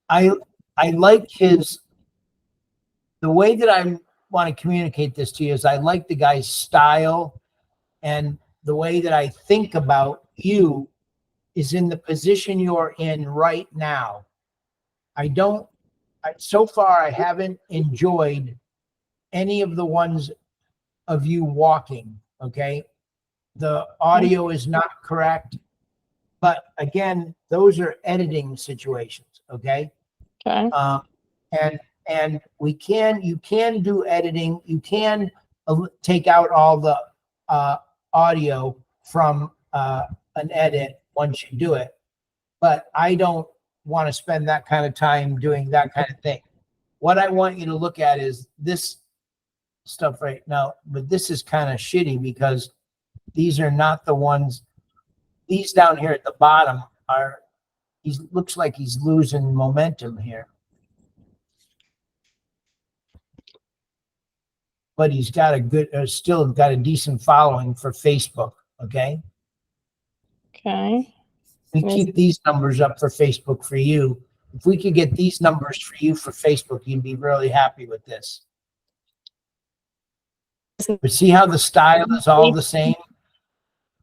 I like the way that I want to communicate this to you is I like the guy's style, and the way that I think about you is in the position you're in right now. So far, I haven't enjoyed any of the ones of you walking. Okay. The audio is not correct, but again, those are editing situations. Okay. Okay. And you can do editing. You can take out all the audio from an edit once you do it, but I don't want to spend that kind of time doing that kind of thing. What I want you to look at is this stuff right now, but this is kind of shitty because these are not the ones. These down here at the bottom are, looks like he's losing momentum here. But he's got still got a decent following for Facebook. Okay. Okay. We keep these numbers up for Facebook for you. If we could get these numbers for you for Facebook, you'd be really happy with this. But see how the style is all the same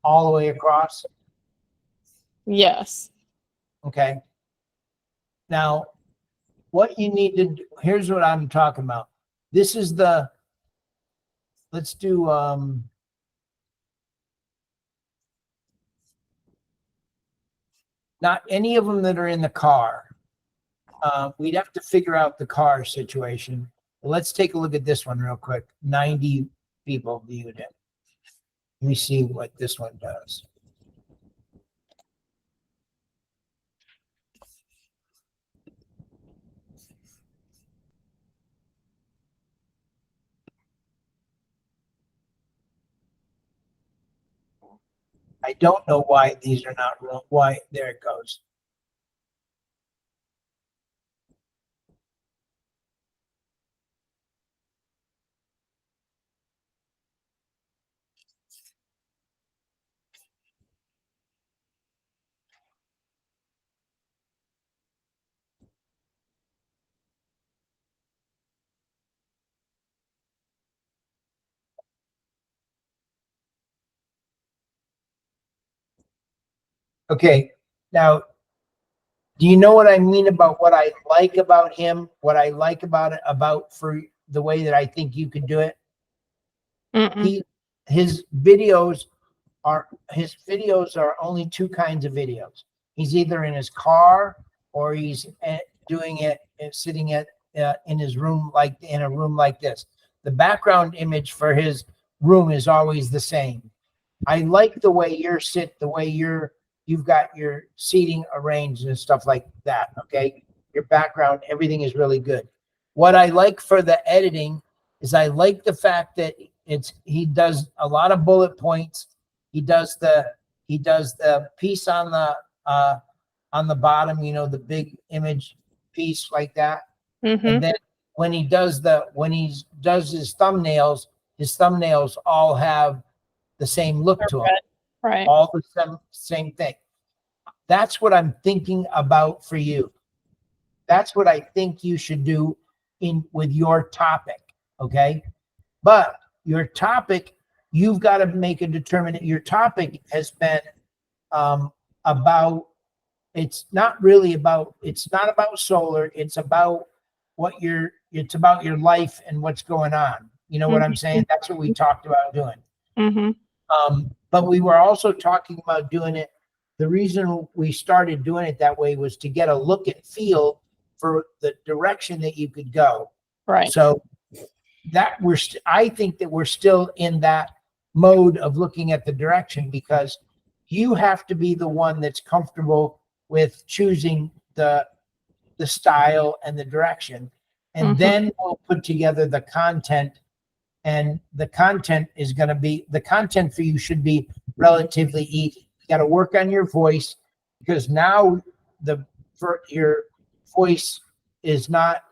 all the way across? Yes. Okay. Now, what you need to do, here's what I'm talking about. This is let's do, not any of them that are in the car. We'd have to figure out the car situation. Let's take a look at this one real quick. 90 people viewed it. Let me see what this one does. I don't know why these are not real. Why? There it goes. Okay, now, do you know what I mean about what I like about him? What I like about it, about for the way that I think you could do it? His videos are only two kinds of videos. He's either in his car or he's doing it sitting in his room, like in a room like this. The background image for his room is always the same. I like the way the way you've got your seating arranged and stuff like that. Okay. Your background, everything is really good. What I like for the editing is I like the fact that he does a lot of bullet points. He does the piece on the bottom, the big image piece like that. And then when he does his thumbnails all have the same look to them. Right. All the same thing. That's what I'm thinking about for you. That's what I think you should do with your topic. Okay. But your topic, you've got to make a determination. Your topic has been about, it's not about solar. It's about it's about your life and what's going on. You know what I'm saying? That's what we talked about doing. But we were also talking about doing it. The reason we started doing it that way was to get a look and feel for the direction that you could go. Right. So that I think that we're still in that mode of looking at the direction, because you have to be the one that's comfortable with choosing the style and the direction. And then we'll put together the content, and the content for you should be relatively easy. You got to work on your voice, because now your voice is not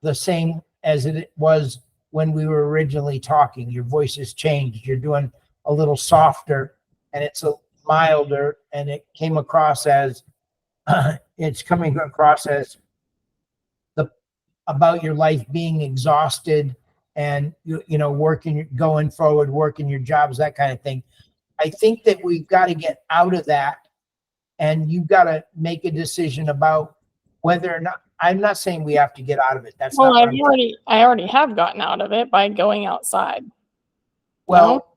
the same as it was when we were originally talking. Your voice has changed. You're doing a little softer, and it's a milder, and it's coming across as about your life being exhausted and you know working, going forward, working your jobs, that kind of thing. I think that we've got to get out of that, and you've got to make a decision about whether or not. I'm not saying we have to get out of it. That's Well, not what I'm saying. I already have gotten out of it by going outside. Well,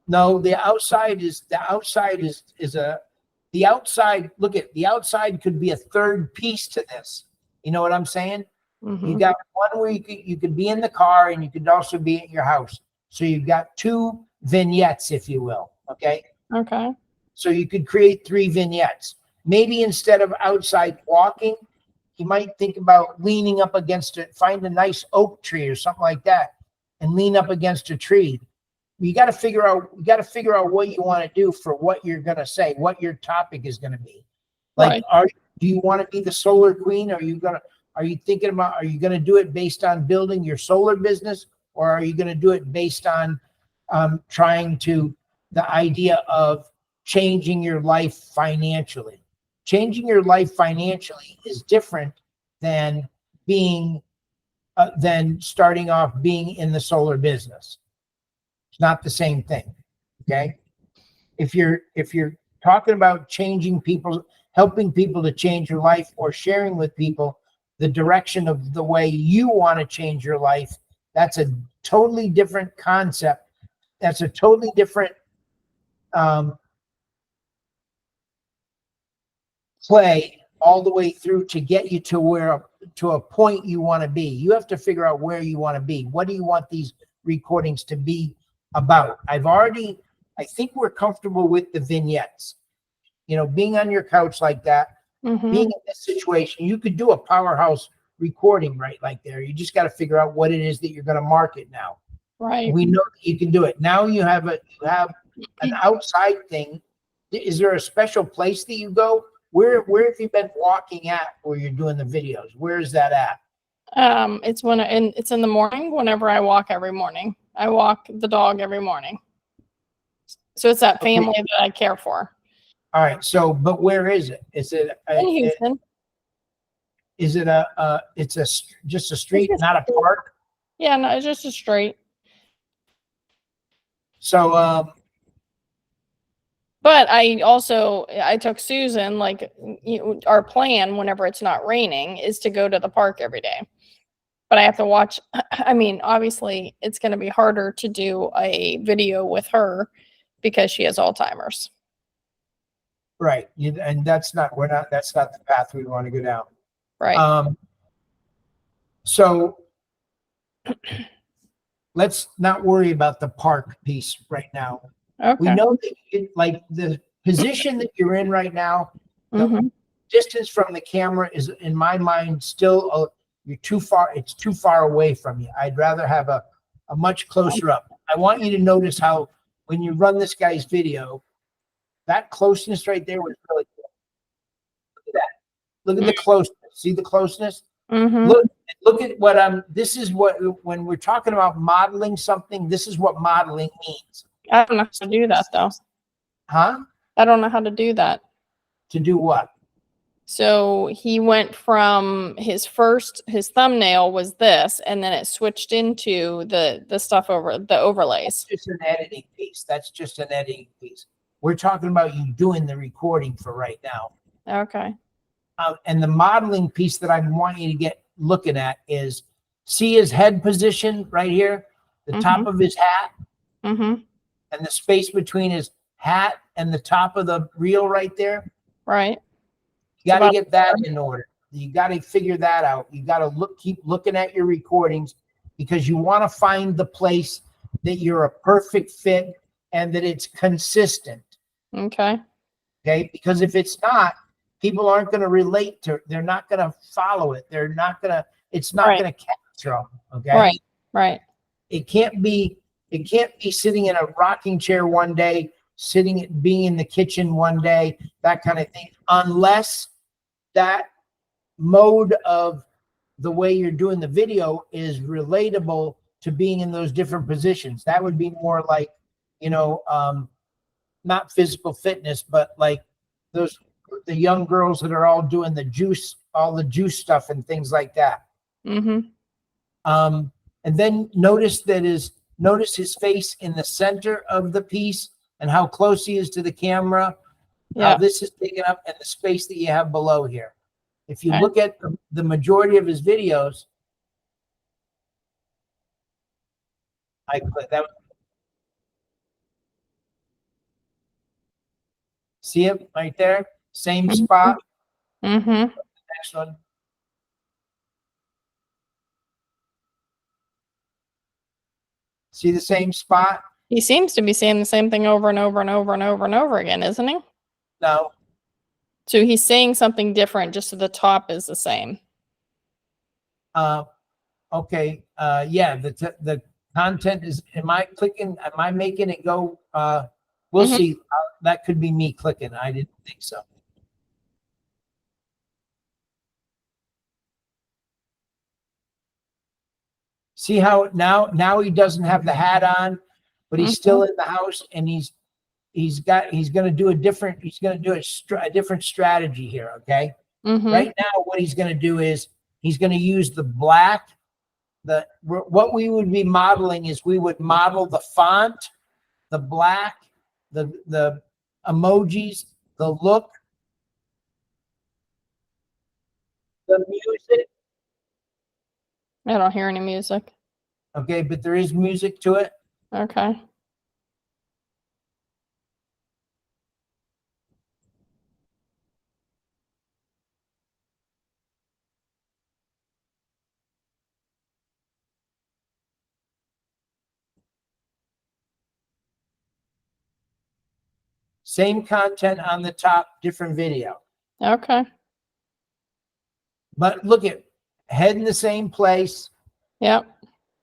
no, the outside is the outside. Look at the outside could be a third piece to this. You know what I'm saying? You Mhm. got one where you could be in the car and you could also be at your house. So you've got two vignettes, if you will. Okay. Okay. So you could create 3 vignettes. Maybe instead of outside walking, you might think about leaning up against it, find a nice oak tree or something like that, and lean up against a tree. You got to figure out what you want to do for what you're going to say, what your topic is going to be. Like, Right. do you want to be the solar queen? Are you thinking about, are you going to do it based on building your solar business, or are you going to do it based on trying to, the idea of changing your life financially? Changing your life financially is different than being, than starting off being in the solar business. It's not the same thing. Okay. If you're talking about changing people, helping people to change your life, or sharing with people the direction of the way you want to change your life, that's a totally different concept. That's a totally different play all the way through to get you to a point you want to be. You have to figure out where you want to be. What do you want these recordings to be about? I think we're comfortable with the vignettes. You know, being on your couch like that, Mhm. being in this situation, you could do a powerhouse recording right like there. You just got to figure out what it is that you're going to market now. Right. We know that you can do it. Now you have an outside thing. Is there a special place that you go? Where have you been walking at where you're doing the videos? Where is that at? It's in the morning whenever I walk every morning. I walk the dog every morning. So it's that Okay. family that I care for. All right. So, but where is it? Is it In Houston. is it just a street, It's not a park? Yeah, no, it's just a straight. So, But I took Susan, like, our plan whenever it's not raining is to go to the park every day. But I have to watch. I mean, obviously, it's going to be harder to do a video with her because she has Alzheimer's. right. And that's not the path we want to go down. Right. So let's not worry about the park piece right now. We Okay. know that like the position that you're in right now, the Mhm. distance from the camera is, in my mind, still you're too far. It's too far away from you. I'd rather have a much closer up. I want you to notice how when you run this guy's video, that closeness right there was really good. Look at that. Look at the closeness. See the closeness? Mhm. Look at what this is what, when we're talking about modeling something, this is what modeling means. I don't know how to do that though. Huh? I don't know how to do that. To do what? So he went from his thumbnail was this, and then it switched into the stuff over the overlays. It's an editing piece. That's just an editing piece. We're talking about you doing the recording for right now. Okay. And the modeling piece that I want you to get looking at is, see his head position right here, the top of his hat, Mhm. and the space between his hat and the top of the reel right there. Right. You got to about- get that in order. You got to figure that out. You got to keep looking at your recordings, because you want to find the place that you're a perfect fit and that it's consistent. Okay. Okay. Because if it's not, people aren't going to relate to it. They're not going to follow it. It's not Right. going to capture them. Okay. Right. Right. It can't be sitting in a rocking chair one day, being in the kitchen one day, that kind of thing, unless that mode of the way you're doing the video is relatable to being in those different positions. That would be more like, not physical fitness, but like the young girls that are all doing all the juice stuff and things like that. Mhm. And then notice his face in the center of the piece and how close he is to the camera, how Yeah. this is taken up, and the space that you have below here. If you Okay. look at the majority of his videos, I click that. See it right there? Same spot. Mm-hmm. Next one. See the same spot? He seems to be saying the same thing over and over and over and over and over again, isn't he? No. So he's saying something different, just so the top is the same. Okay. Yeah. The content is. Am I making it go? We'll Mhm. see. That could be me clicking. I didn't think so. See how now he doesn't have the hat on, but he's still in the house, and he's going to do a different strategy here. Okay. Mm-hmm. Right now, what he's going to do is he's going to use the black. What we would be modeling is we would model the font, the black, the emojis, the look, the music. I don't hear any music. Okay, but there is music to it. Okay. Same content on the top, different video. Okay. But look at head in the same place, Yep.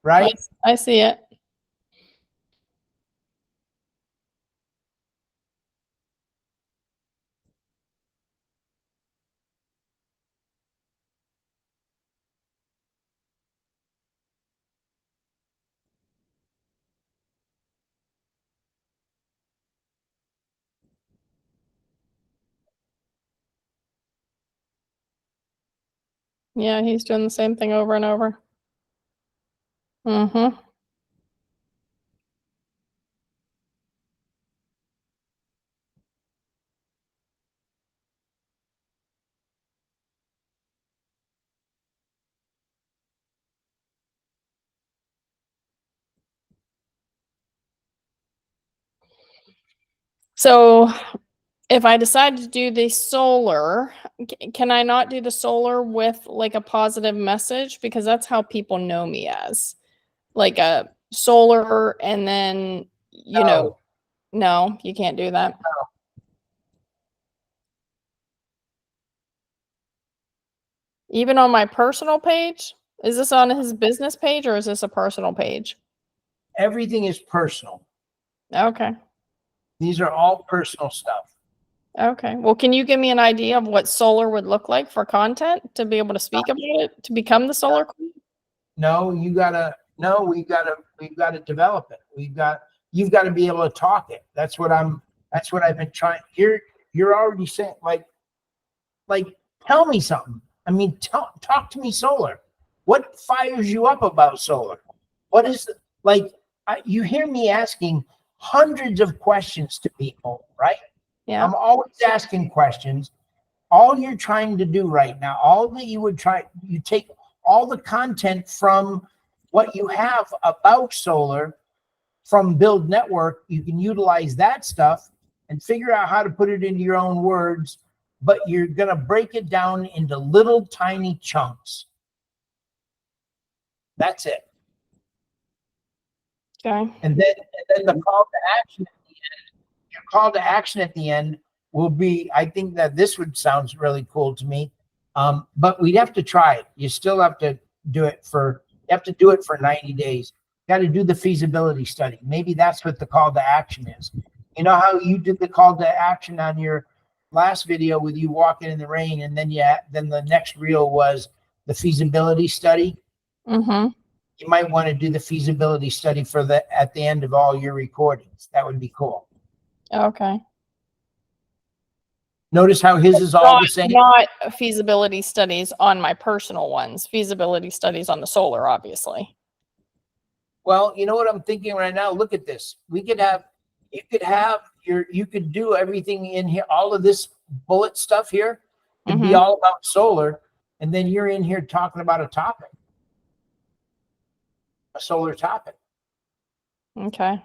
right? I see it. Yeah, he's doing the same thing over and over. Mm-hmm. So if I decide to do the solar, can I not do the solar with like a positive message? Because that's how people know me as, like a solar, and then, no, you can't do that. Even on my personal page? Is this on his business page or is this a personal page? Everything is personal. Okay. These are all personal stuff. Okay. Well, can you give me an idea of what solar would look like for content to be able to speak about it, to become the solar queen? No, we've got to develop it. You've got to be able to talk it. That's what I've been trying. You're already saying, like, tell me something. I mean, talk to me solar. What fires you up about solar? What is you hear me asking hundreds of questions to people, right? Yeah. I'm always asking questions. All you're trying to do right now, all that you take all the content from what you have about solar from Build Network, you can utilize that stuff and figure out how to put it into your own words, but you're going to break it down into little tiny chunks. That's it. Okay. And then the call to action at the end, your call to action at the end will be, I think that this would sounds really cool to me. But we'd have to try it. You still have to do it for 90 days. Got to do the feasibility study. Maybe that's what the call to action is. You know how you did the call to action on your last video with you walking in the rain, and then the next reel was the feasibility study. Mm-hmm. You might want to do the feasibility study at the end of all your recordings. That would be cool. Okay. Notice how his is all the same. Not feasibility studies on my personal ones, feasibility studies on the solar, obviously. Well, you know what I'm thinking right now? Look at this. You could do everything in here. All of this bullet stuff here could be all about solar. And then you're in here talking about a topic, a solar topic. Okay.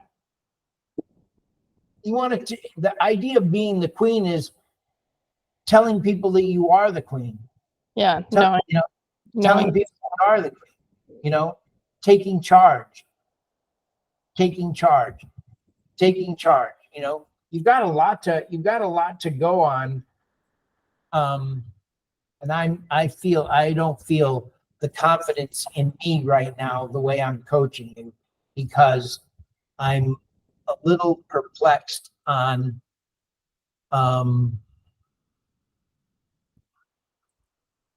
You want to, the idea of being the queen is telling people that you are the queen. Yeah. Telling people you are the queen, taking charge. You've got a lot to go on. And I don't feel the confidence in me right now, the way I'm coaching you, because I'm a little perplexed on,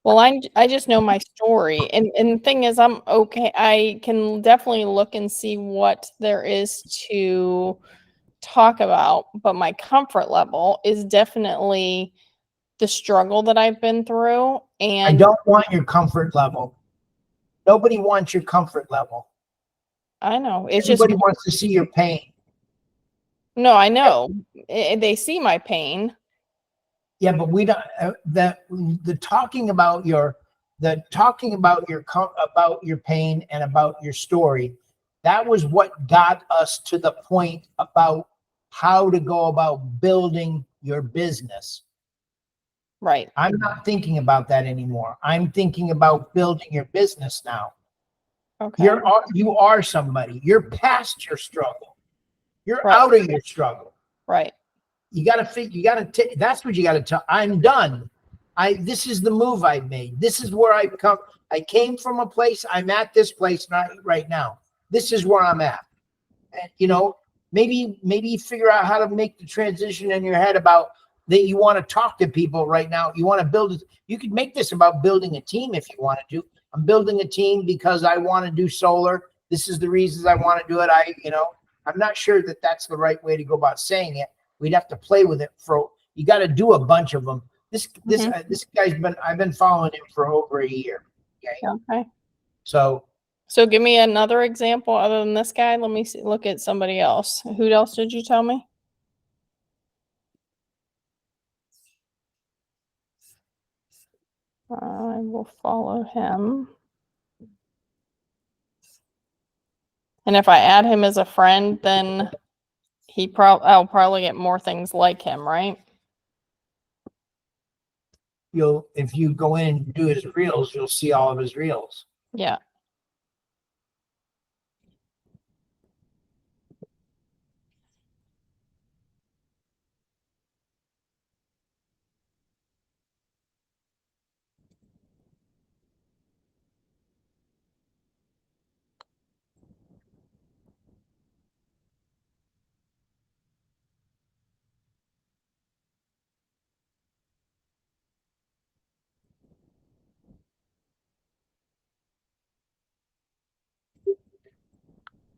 well, I just know my story. And the thing is, I'm okay. I can definitely look and see what there is to talk about, but my comfort level is definitely the struggle that I've been through. I And don't want your comfort level. Nobody wants your comfort level. I know it's Everybody just, wants to see your pain. no, I know they see my pain. Yeah, but we don't. The talking about your pain and about your story, that was what got us to the point about how to go about building your business. Right. I'm not thinking about that anymore. I'm thinking about building your business now. Okay. You are somebody. You're past your struggle. You're Right. out of your struggle. Right. That's what you got to tell. I'm done. This is the move I've made. This is where I've come. I came from a place. I'm at this place right now. This is where I'm at. And maybe figure out how to make the transition in your head about that. You want to talk to people right now. You want to build it. You could make this about building a team if you want to. I'm building a team because I want to do solar. This is the reasons I want to do it. I'm not sure that that's the right way to go about saying it. We'd have to play with it you got to do a bunch of them. This guy's I've been following him for over a year. Okay. So give me another example other than this guy. Let me look at somebody else. Who else did you tell me? I will follow him. And if I add him as a friend, then I'll probably get more things like him, right? if you go in and do his reels, you'll see all of his reels. Yeah.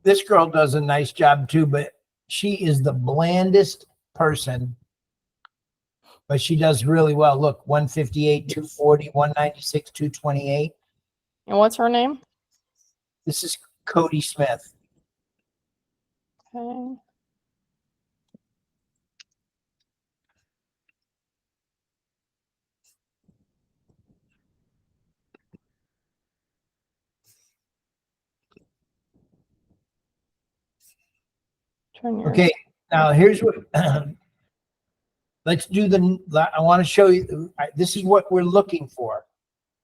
This girl does a nice job too, but she is the blandest person, but she does really well. Look, 158, 240, 196, 228. And what's her name? This is Cody Smith. Okay. Okay, now here's what let's do I want to show you. This is what we're looking for.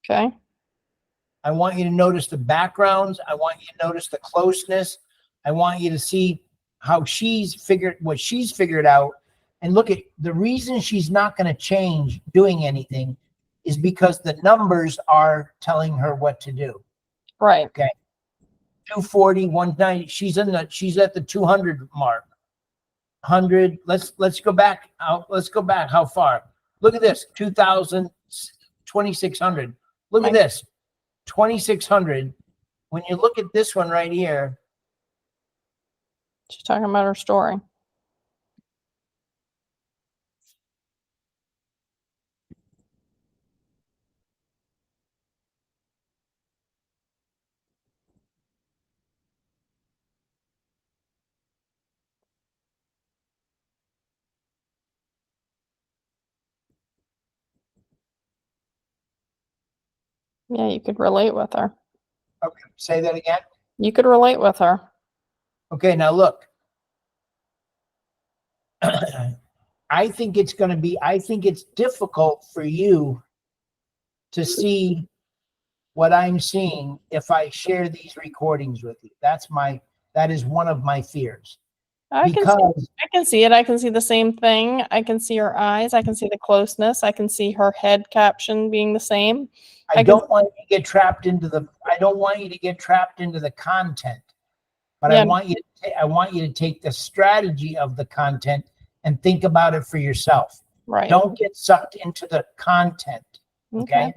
Okay. I want you to notice the backgrounds. I want you to notice the closeness. I want you to see how what she's figured out. And look at the reason she's not going to change doing anything is because the numbers are telling her what to do. Right. Okay. 240, 190. She's at the 200 mark. 100. Let's go back. Let's go back. How far? Look at this. 2,000, 2,600. Look at this. 2,600. When you look at this one right here, she's talking about her story. Yeah, you could relate with her. Okay, say that again. You could relate with her. Okay, now look. I think it's difficult for you to see what I'm seeing if I share these recordings with you. That is one of my fears. I can see it. I can see the same thing. I can see her eyes. I can see the closeness. I can see her head caption being the same. I don't want you to get trapped into the content, but Yeah. I want you to take the strategy of the content and think about it for yourself. Right. Don't get sucked into the content. Okay.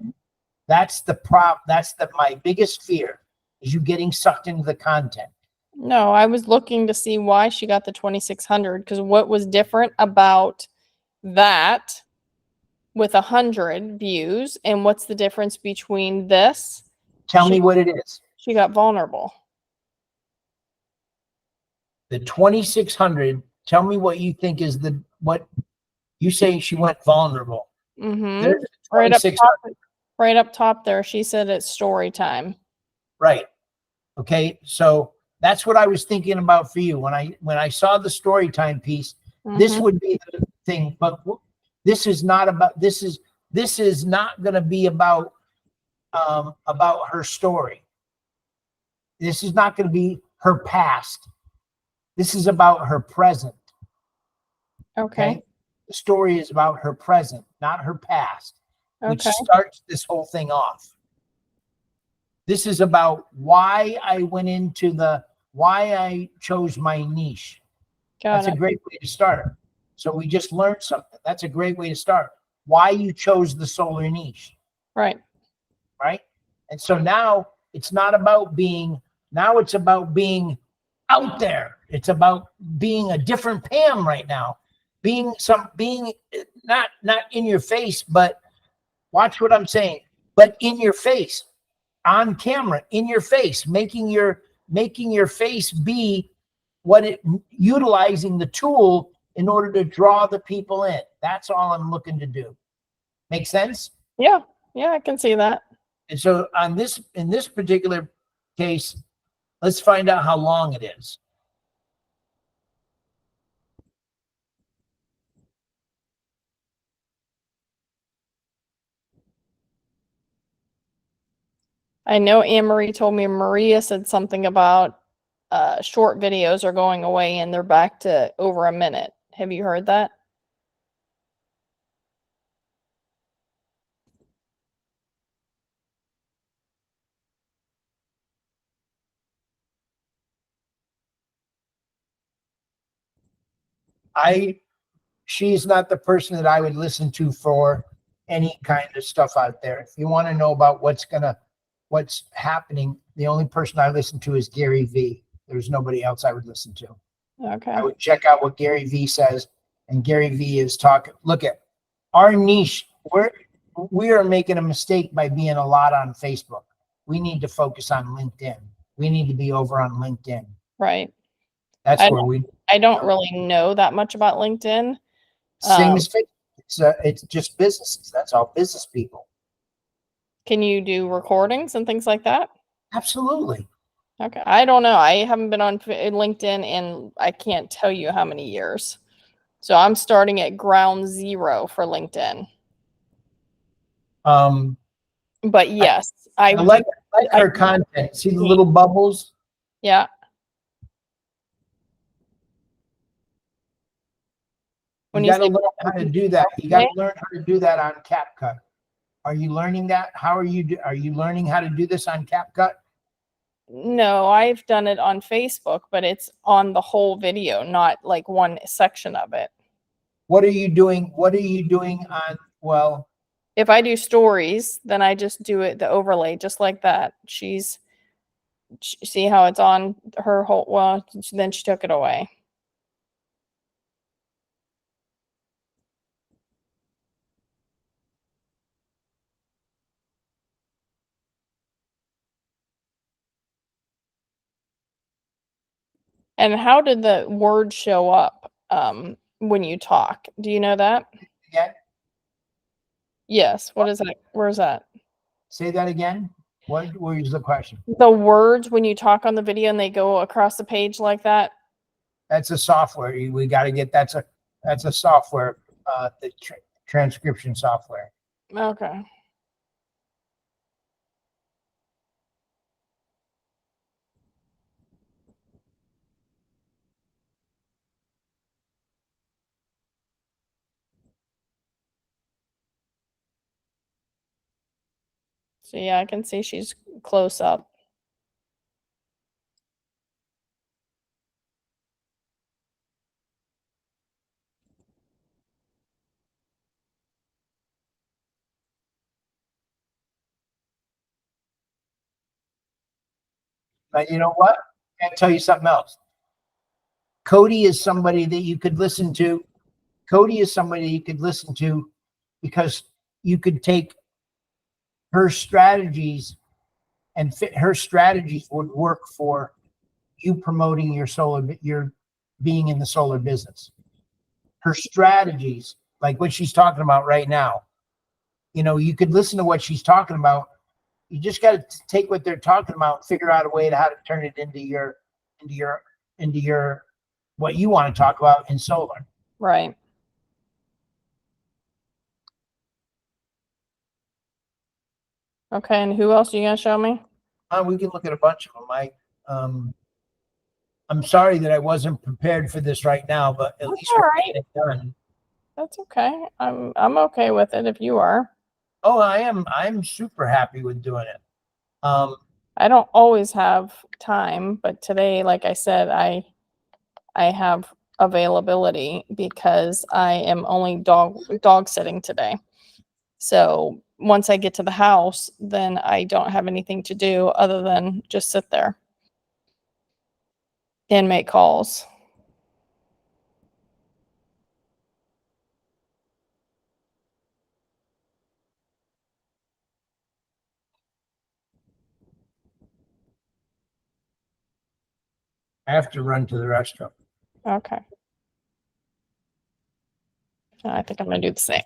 That's my biggest fear is you getting sucked into the content. No, I was looking to see why she got the 2,600, because what was different about that with 100 views, and what's the difference between this? Tell me what it is. She got vulnerable. The 2,600. Tell me what you think is what you say she went vulnerable. Mm-hmm. Right up top there, she said it's story time. Right. Okay. So that's what I was thinking about for you when I saw the story time piece. This would be the thing, but this is not going to be about her story. This is not going to be her past. This is about her present. Okay. The story is about her present, not her past, which starts this whole thing off. This is about why I chose my niche. That's a great way to start. So we just learned something. That's a great way to start. Why you chose the solar niche. Right. Right. And so now it's not about it's about being out there. It's about being a different Pam right now. Being not in your face, but watch what I'm saying, but in your face, on camera, in your face, making your face be utilizing the tool in order to draw the people in. That's all I'm looking to do. Make sense? Yeah. Yeah, I can see that. And so in this particular case, let's find out how long it is. I know Anne-Marie told me Maria said something about short videos are going away and they're back to over a minute. Have you heard that? She's not the person that I would listen to for any kind of stuff out there. If you want to know about what's happening, the only person I listen to is Gary Vee. There's nobody else I would listen to. Okay. I would check out what Gary Vee says, and Gary Vee is talking. Look at our niche. We are making a mistake by being a lot on Facebook. We need to focus on LinkedIn. We need to be over on LinkedIn. Right. That's where I don't really know that much about LinkedIn. Same as Facebook. It's just businesses. That's all, business people. Can you do recordings and things like that? Absolutely. Okay. I don't know. I haven't been on LinkedIn in I can't tell you how many years. So I'm starting at ground zero for LinkedIn. But yes, I like her content. See the little bubbles? Yeah. You got to learn how to do that. You got to learn how to do that on CapCut. Are you learning that? Are you learning how to do this on CapCut? No, I've done it on Facebook, but it's on the whole video, not like one section of it. What are you doing? What are you doing on, well, if I do stories, then I just do it, the overlay, just like that. See how it's on her whole, well, then she took it away. And how did the word show up when you talk? Do you know that? Yeah. Yes. What is that? Where's that? Say that again. What was the question? The words when you talk on the video and they go across the page like that. That's a software. We got to get that's a software. The transcription software. Okay. So yeah, I can see she's close up. But you know what? I'll tell you something else. Cody is somebody that you could listen to. Cody is somebody you could listen to because you could take her strategies and fit her strategies would work for you promoting your being in the solar business. Her strategies, like what she's talking about right now, you could listen to what she's talking about. You just got to take what they're talking about and figure out a way to how to turn it into your what you want to talk about in solar. Right. Okay, and who else are you gonna show me? We can look at a bunch of them. I'm sorry that I wasn't prepared for this right now, but at That's least all we're right. getting it done. That's okay. I'm okay with it if you are. Oh, I am. I'm super happy with doing it. I don't always have time, but today, like I said, I have availability because I am only dog sitting today. So once I get to the house, then I don't have anything to do other than just sit there and make calls. I have to run to the restroom. Okay. I think I'm gonna do the same.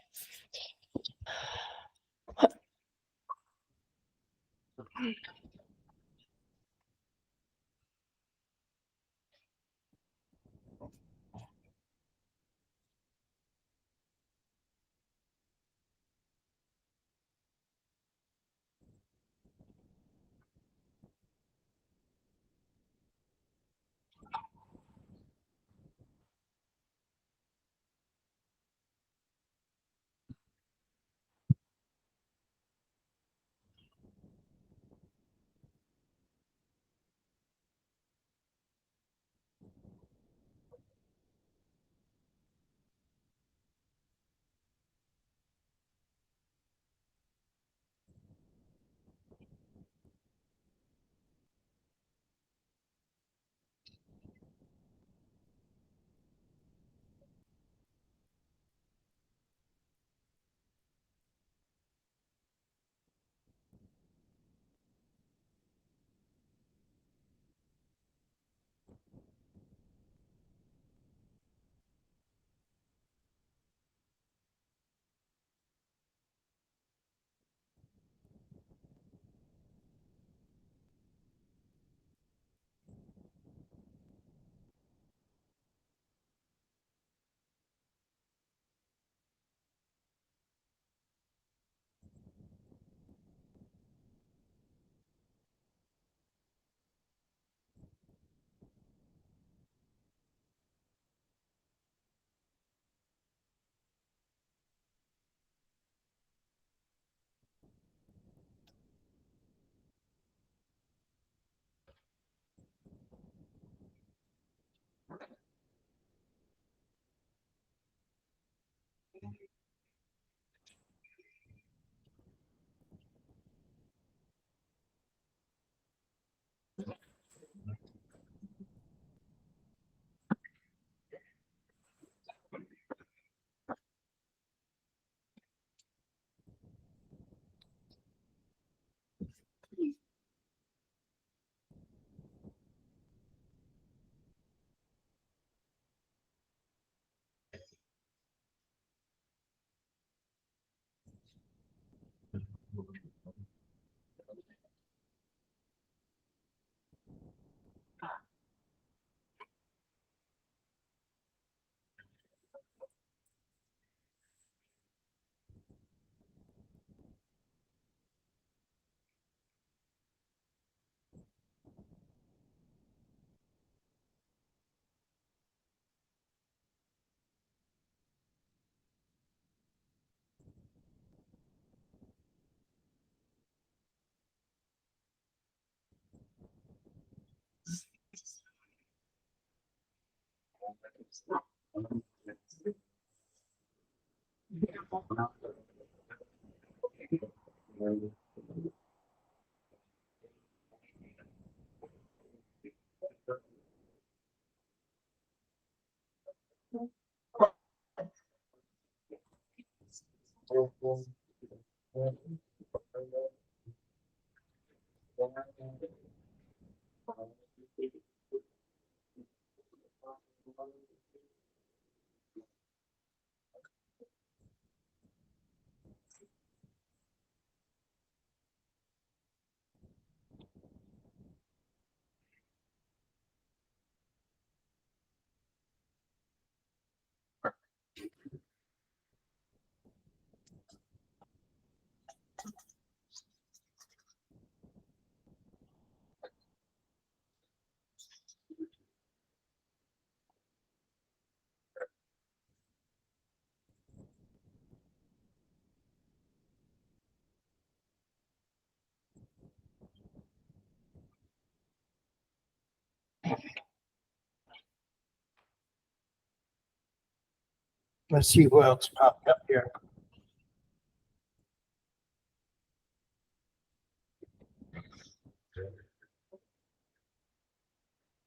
Let's see who else popped up here.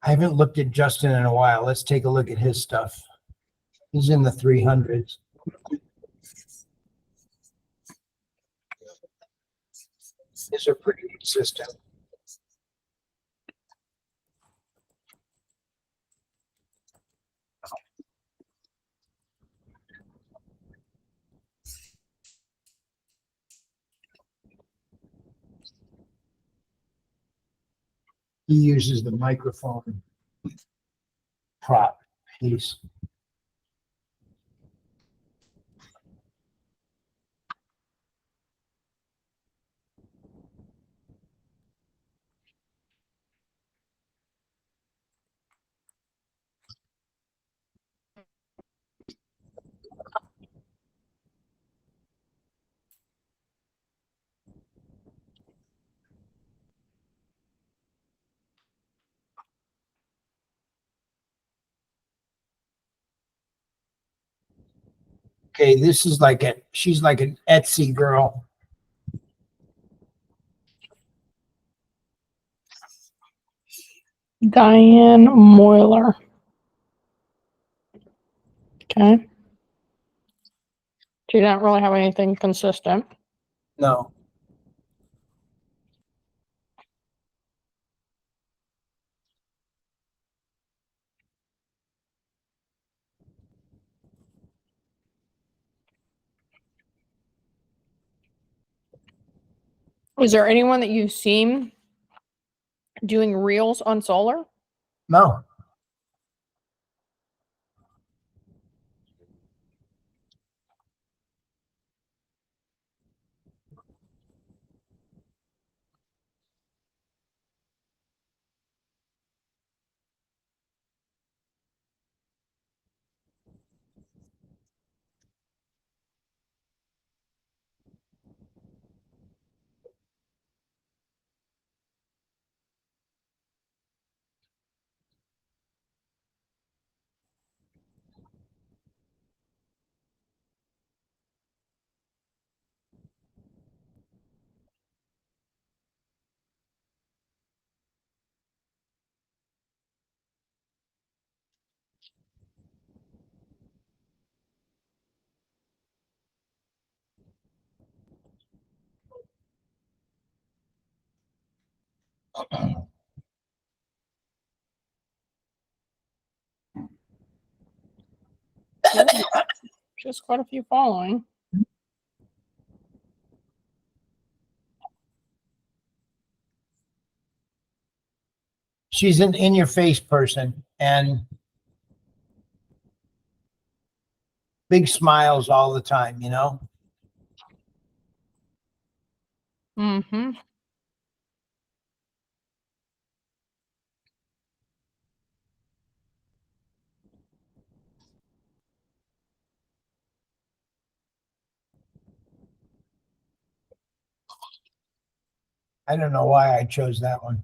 I haven't looked at Justin in a while. Let's take a look at his stuff. He's in the 300s. These are pretty consistent. He uses the microphone prop piece. Okay, this is like she's like an Etsy girl. Diane Moiler. Okay. She didn't really have anything consistent. No. Is there anyone that you've seen doing reels on solar? No. She has quite a few following. She's an in your face person and big smiles all the time, you know? Mm-hmm. I don't know why I chose that one.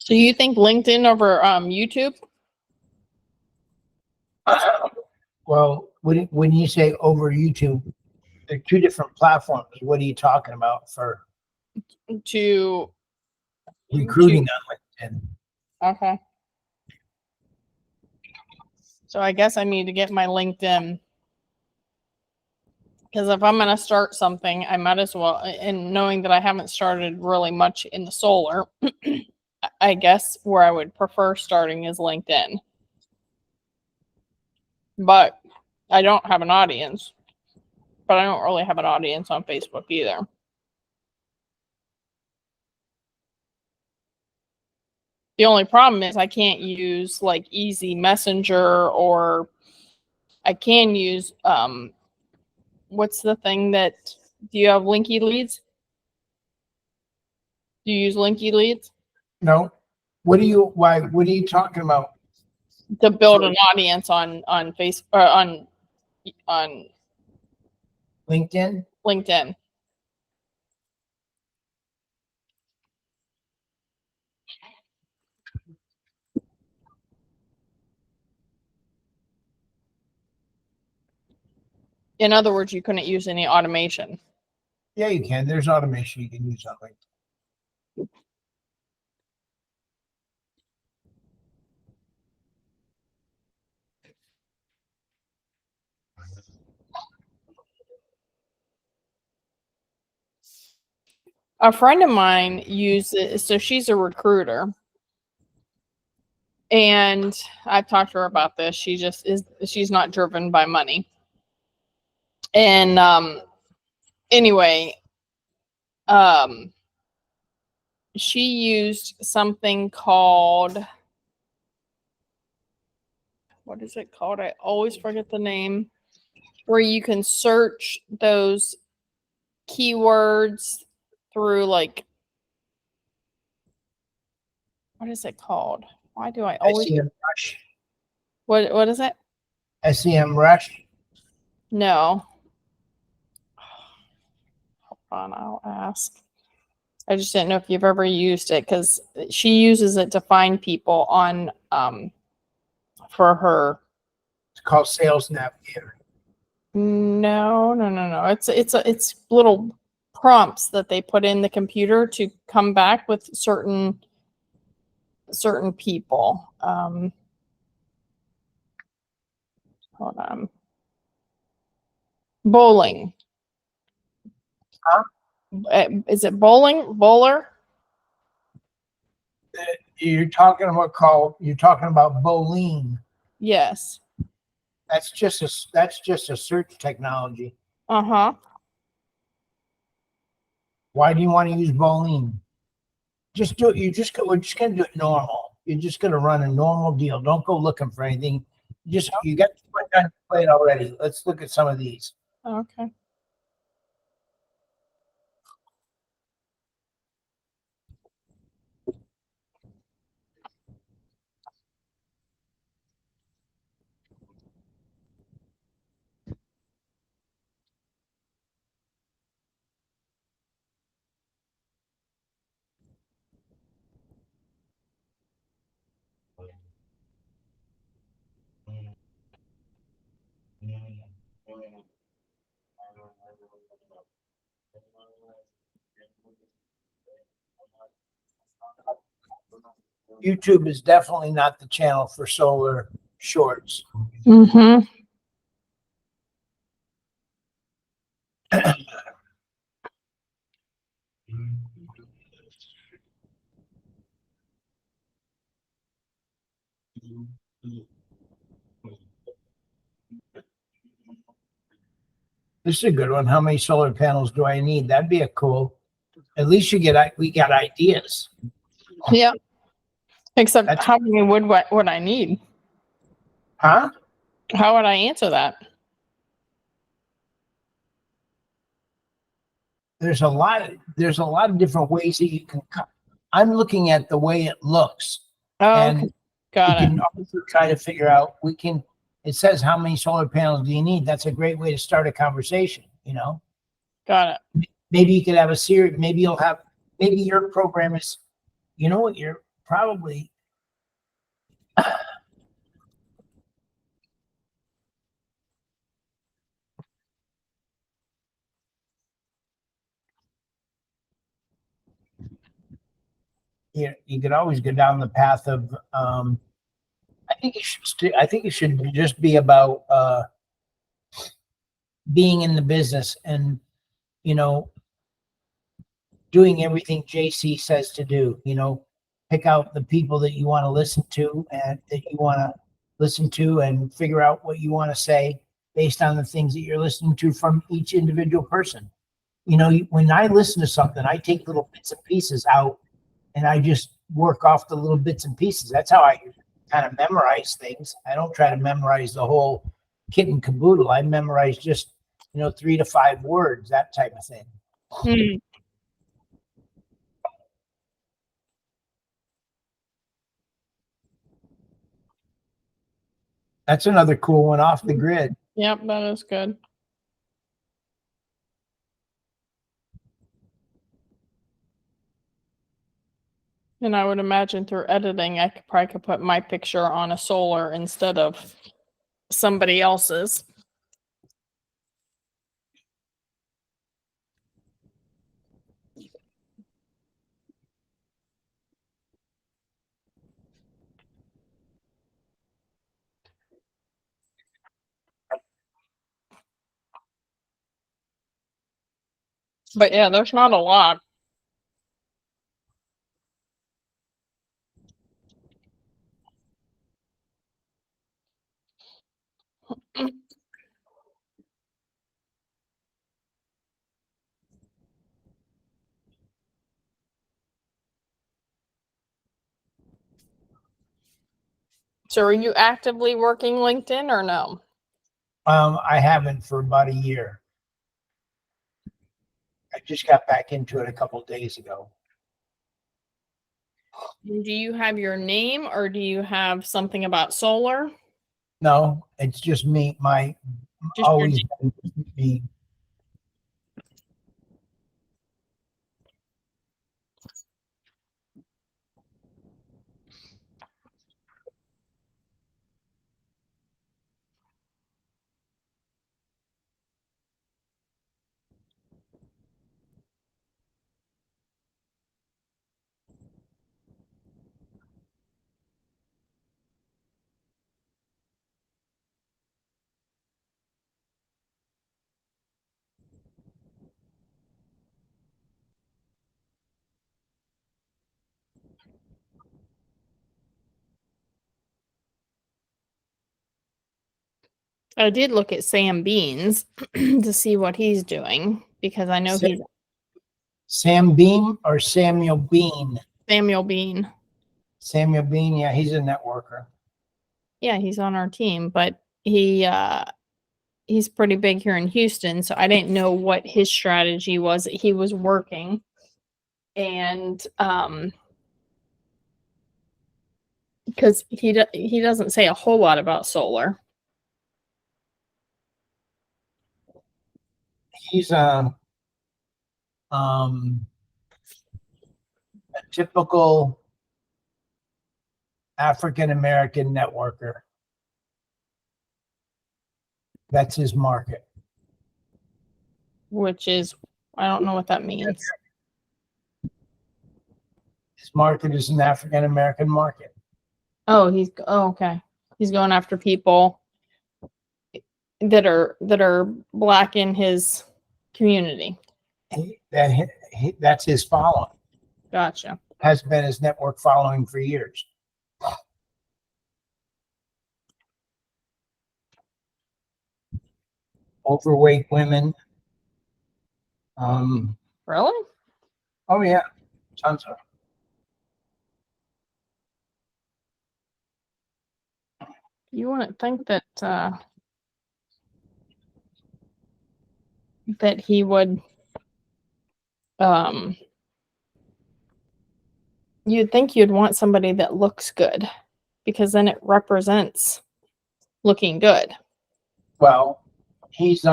So you think LinkedIn over YouTube? Well, when you say over YouTube, they're two different platforms. What are you talking about for To recruiting on LinkedIn? Okay. So I guess I need to get my LinkedIn, because if I'm going to start something, I might as well. And knowing that I haven't started really much in the solar, I guess where I would prefer starting is LinkedIn. But I don't have an audience. But I don't really have an audience on Facebook either. The only problem is I can't use like Easy Messenger, or I can use what's the thing that, do you have Linky Leads? Do you use Linky Leads No. What are you talking about? to build an audience on Facebook or on LinkedIn? LinkedIn? In other words, you couldn't use any automation. Yeah, you can. There's automation you can use on LinkedIn. A friend of mine uses, so she's a recruiter, and I've talked to her about this. She just is, she's not driven by money. And anyway, um she used something called, what is it called? I always forget the name, where you can search those keywords through, like, what is it called? Why do I always SEM Rush. what is it? SEM Rush. No. Hold on, I'll ask. I just didn't know if you've ever used it, because she uses it to find people on for her. It's called Sales Navigator. No. It's little prompts that they put in the computer to come back with certain people. Hold on. Bowling. Huh? Is it bowling? Bowler? You're talking about Bowling. Yes. That's just a search technology. Uh-huh. Why do you want to use Bowling? Just do it. We're just gonna do it normal. You're just gonna run a normal deal. Don't go looking for anything. You got too much on your plate already. Let's look at some of these. Okay. YouTube is definitely not the channel for solar shorts. Mm-hmm. This is a good one. How many solar panels do I need? That'd be a cool. At least we got ideas. Yeah. Except That's- how many would I need? Huh? How would I answer that? There's a lot of different ways that you can I'm looking at the way it looks. Oh, And okay. we Got it. can also try to figure out, it says how many solar panels do you need? That's a great way to start a conversation, you know? Got it. Maybe you could have a series, maybe your program is, you know what, you're probably, you could always go down the path of, I think it should just be about, being in the business and, you know, doing everything JC says to do, you know, pick out the people that you want to listen to and figure out what you want to say based on the things that you're listening to from each individual person. You know, when I listen to something, I take little bits and pieces out and I just work off the little bits and pieces. That's how I kind of memorize things. I don't try to memorize the whole kit and caboodle. I memorize just, 3 to 5 words, that type of thing. Hmm. That's another cool one, off the grid. Yep, that is good. And I would imagine through editing, I could put my picture on a solar instead of somebody else's. But yeah, there's not a lot. So are you actively working LinkedIn or no? I haven't for about a year. I just got back into it a couple of days ago. Do you have your name or do you have something about solar? No, it's just me. Just your Always me. I did look at Sam Beans to see what he's doing because I know he's Sam Beam or Samuel Bean? Samuel Bean. Samuel Bean, yeah, he's a networker. Yeah, he's on our team, but he's pretty big here in Houston, so I didn't know what his strategy was that he was working. And because he doesn't say a whole lot about solar. He's a typical African American networker. That's his market. Which is, I don't know what that means. His market is an African American market. Oh, okay. He's going after people that are black in his community. That's his following. Gotcha. Has been his network following for years. Overweight women. Really? Oh yeah, tons of. You wouldn't think that that he would you'd think you'd want somebody that looks good, because then it represents looking good. Well, he's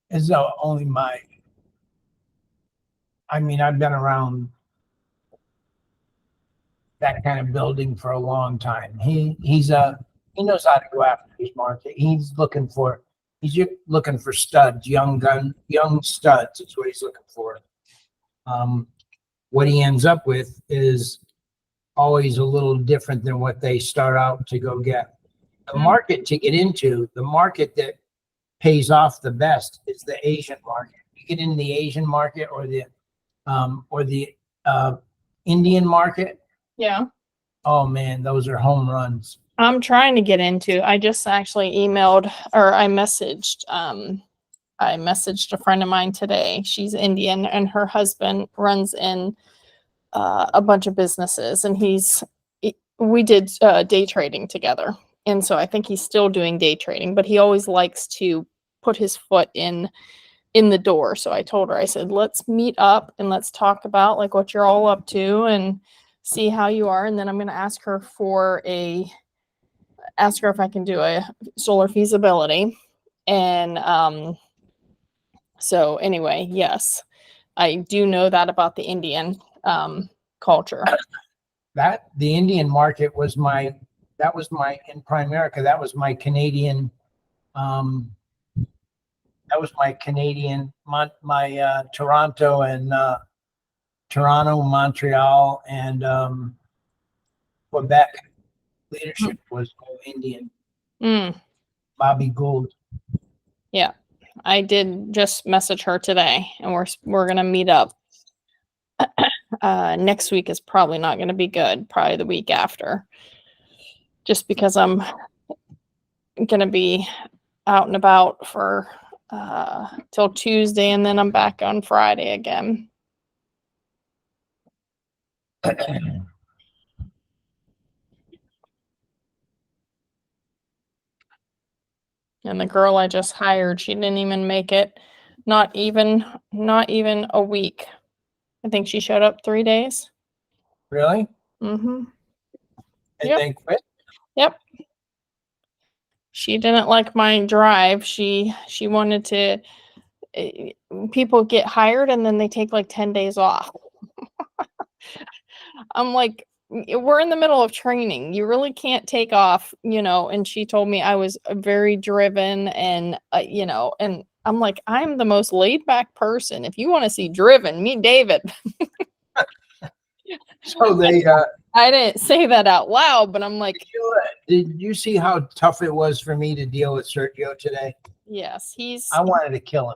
is only my. I mean, I've been around that kind of building for a long time. He knows how to go after his market. He's looking for studs, young studs is what he's looking for. What he ends up with is always a little different than what they start out to go get. The market to get into, the market that pays off the best is the Asian market. You get in the Asian market or the Indian market. Yeah. Oh man, those are home runs. I'm trying to get into. I just actually emailed, or I messaged a friend of mine today. She's Indian and her husband runs in a bunch of businesses, and we did day trading together. And so I think he's still doing day trading, but he always likes to put his foot in the door. So I told her, I said, let's meet up and let's talk about like what you're all up to and see how you are. And then I'm going to ask her if I can do a solar feasibility. And so anyway, yes, I do know that about the Indian culture. That the Indian market was in Primerica, that was my Canadian Toronto and Montreal and Quebec leadership was all Indian. Bobby Gould. Yeah, I did just message her today, and we're gonna meet up. Next week is probably not gonna be good. Probably the week after, just because I'm gonna be out and about for till Tuesday, and then I'm back on Friday again. And the girl I just hired, she didn't even make it. Not even a week. I think she showed up 3 days. Really? Mm-hmm. And Yep. they quit? Yep. She didn't like my drive. She wanted to. People get hired and then they take like 10 days off. I'm like, we're in the middle of training. You really can't take off, and she told me I was very driven and, and I'm like, I'm the most laid back person. If you want to see driven, meet David. So I didn't say that out loud, but I'm like, did you see how tough it was for me to deal with Sergio today? yes, I wanted to kill him.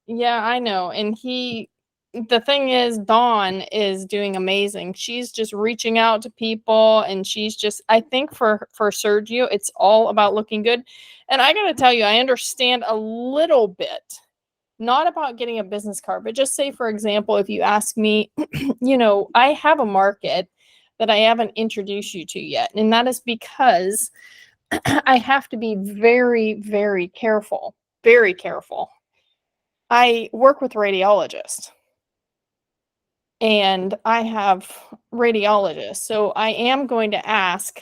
Yeah, I know. And the thing is, Dawn is doing amazing. She's just reaching out to people, and she's just, I think for Sergio, it's all about looking good. And I got to tell you, I understand a little bit, not about getting a business card, but just say, for example, if you ask me, I have a market that I haven't introduced you to yet. And that is because I have to be very, very careful, very careful. I work with radiologists. And I have radiologists. So I am going to ask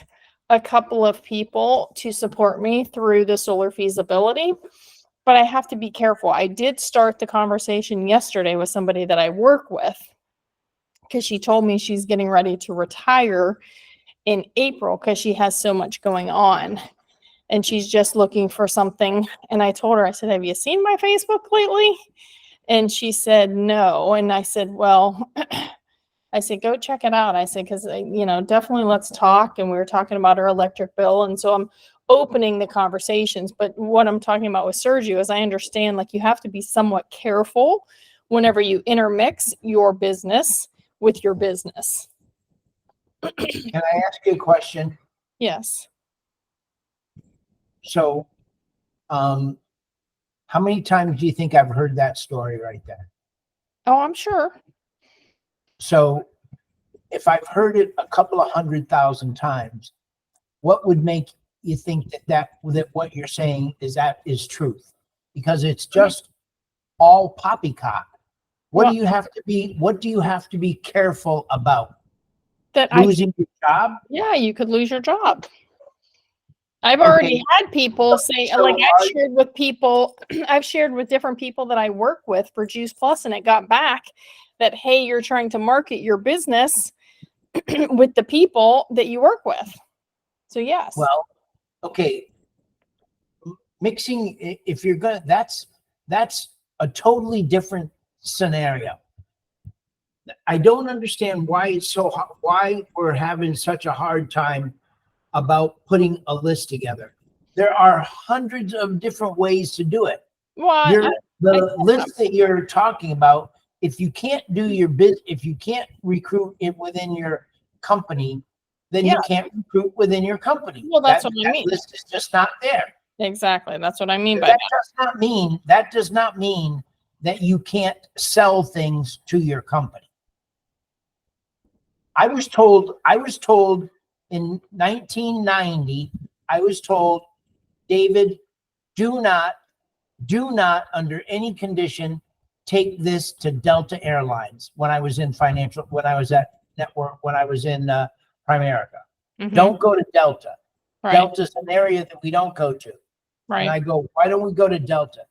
a couple of people to support me through the solar feasibility, but I have to be careful. I did start the conversation yesterday with somebody that I work with, because she told me she's getting ready to retire in April because she has so much going on. And she's just looking for something. And I told her, I said, have you seen my Facebook lately? And she said, no. And I said, well, I said, go check it out. I said, because, definitely let's talk. And we were talking about her electric bill. And so I'm opening the conversations. But what I'm talking about with Sergio is I understand, like, you have to be somewhat careful whenever you intermix your business with your business. Can I ask you a question? Yes. So, how many times do you think I've heard that story right there? Oh, I'm sure. So if I've heard it a couple of 100,000 times, what would make you think that what you're saying is truth? Because it's just all poppycock. What do you have to be careful about? That Losing your job? Yeah, you could lose your job. I've already had people say, So like, I've shared with people, I've shared with different people that I work with for Juice Plus, and it got back that, hey, you're trying to market your business with the people that you work with. So yes. Well, okay. Mixing, if you're gonna, that's a totally different scenario. I don't understand why why we're having such a hard time about putting a list together. There are hundreds of different ways to do it. Well, The list that you're talking about, if you can't do your business, if you can't recruit it within your company, then you can't recruit within your company. Well, that's what I mean. That list is just not there. Exactly. That's what I mean by that. That does not mean that you can't sell things to your company. I was told in 1990, I was told, David, do not under any condition take this to Delta Airlines when I was at Network, when I was in Primerica. Mm-hmm. Don't go to Delta. Right. Delta's an area that we don't go to. Right. And I go, why don't we go to Delta?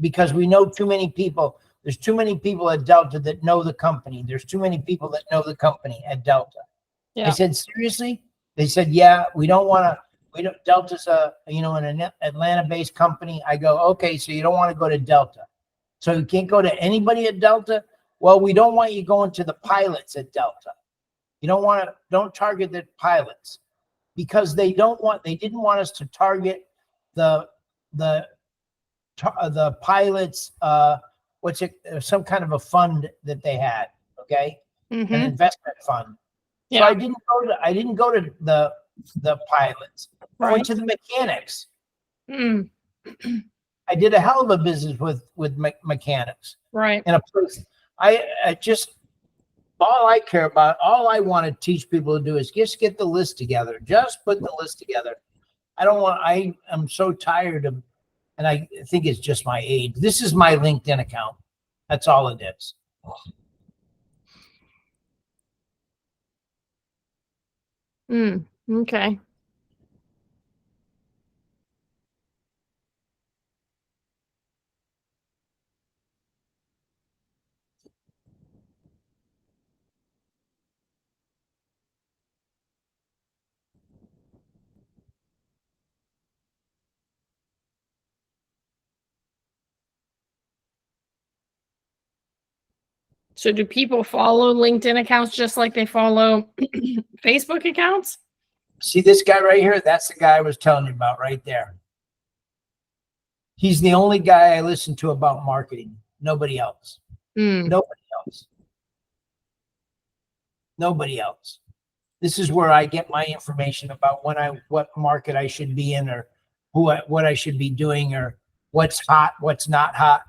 Because we know too many people. There's too many people at Delta that know the company. There's too many people that know the company at Delta. Yeah. I said, seriously? They said, yeah, Delta's an Atlanta-based company. I go, okay, so you don't want to go to Delta. So you can't go to anybody at Delta? Well, we don't want you going to the pilots at Delta. You don't target the pilots, because they didn't want us to target the pilots, some kind of a fund that they had, okay? Mm-hmm. An investment fund. Yeah. So I didn't go to the pilots. Right. I went to the mechanics. Mm. I did a hell of a business with mechanics. Right. In a place, I just, all I care about, all I want to teach people to do is just get the list together. Just put the list together. I am so tired of, and I think it's just my age. This is my LinkedIn account. That's all it is. Okay. So do people follow LinkedIn accounts just like they follow Facebook accounts? See this guy right here? That's the guy I was telling you about right there. He's the only guy I listen to about marketing. Nobody else. Nobody else. Nobody else. This is where I get my information about what market I should be in, or what I should be doing, or what's hot, what's not hot.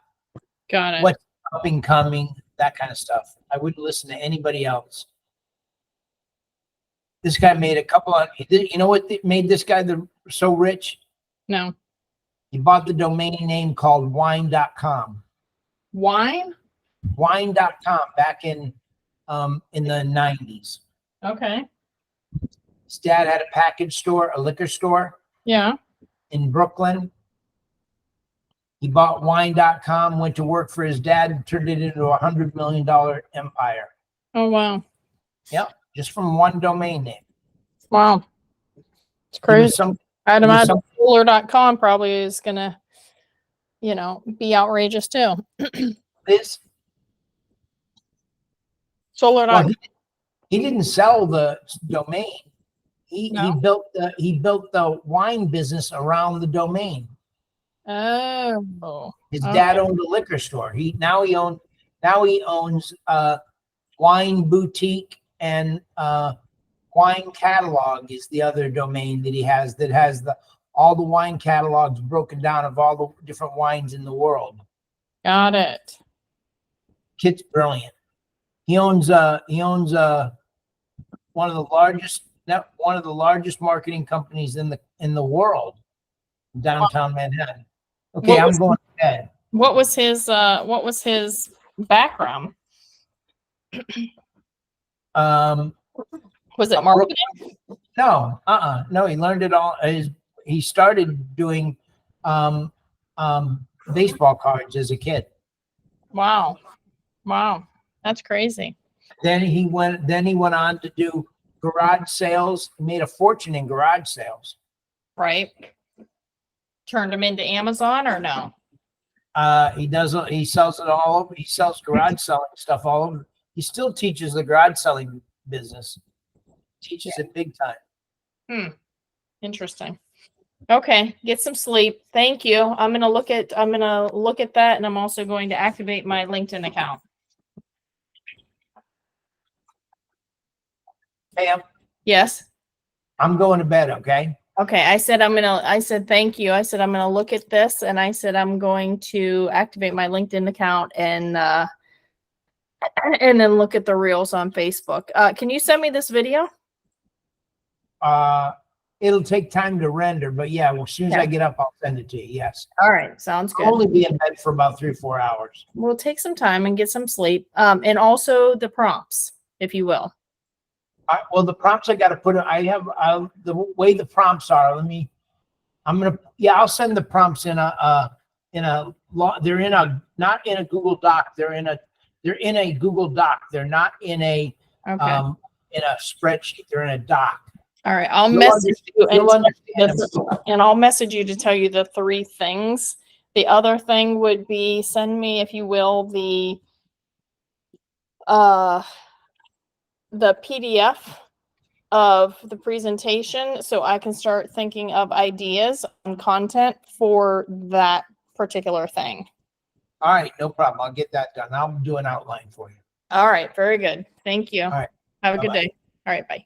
Got it. What's up and coming, that kind of stuff. I wouldn't listen to anybody else. This guy made a couple of, you know what made this guy so rich? No. He bought the domain name called wine.com. Wine? Wine.com back in the 90s. Okay. His dad had a package store, a liquor store. Yeah. In Brooklyn. He bought wine.com, went to work for his dad, and turned it into a $100 million empire. Oh, wow. Yep. Just from one domain name. Wow. It's crazy. I'd imagine Fuller.com probably is going to, be outrageous too. This, Solar. well, he didn't sell the domain. He No? he built the wine business around the domain. Oh. His dad Okay. owned a liquor store. Now he owns wine boutique, and wine catalog is the other domain that he has, that has all the wine catalogs broken down of all the different wines in the world. Got it. Kid's brilliant. He owns one of the largest marketing companies in the world, downtown Manhattan. Okay, I'm going to bed. What was his background? Was it marketing? No, no. He learned it all. He started doing baseball cards as a kid. Wow. That's crazy. Then he went on to do garage sales. He made a fortune in garage sales. Right. Turned him into Amazon or no? He sells it all over. He sells garage selling stuff all over. He still teaches the garage selling business. Teaches it big time. Interesting. Okay, get some sleep. Thank you. I'm gonna look at that, and I'm also going to activate my LinkedIn account. Pam, Yes. I'm going to bed. Okay. Okay. I said thank you. I said I'm gonna look at this, and I said I'm going to activate my LinkedIn account and then look at the reels on Facebook. Can you send me this video? It'll take time to render, but yeah, well, as soon as I get up, I'll send it to you. Yes. All right. Sounds good. I'll only be in bed for about 3 or 4 hours. We'll take some time and get some sleep. And also the prompts, if you will. Well, the prompts I got to put. I have the way the prompts are. I'll send the prompts in they're not in a Google Doc. They're in a Google Doc. They're not in a Okay. in a spreadsheet. They're in a doc. All right. I'll message you and I'll message you to tell you the 3 things. The other thing would be send me, if you will, the PDF of the presentation so I can start thinking of ideas and content for that particular thing. All right, no problem. I'll get that done. I'll do an outline for you. All right. Very good. Thank you. All right. Have a good Bye-bye. day. All right. Bye.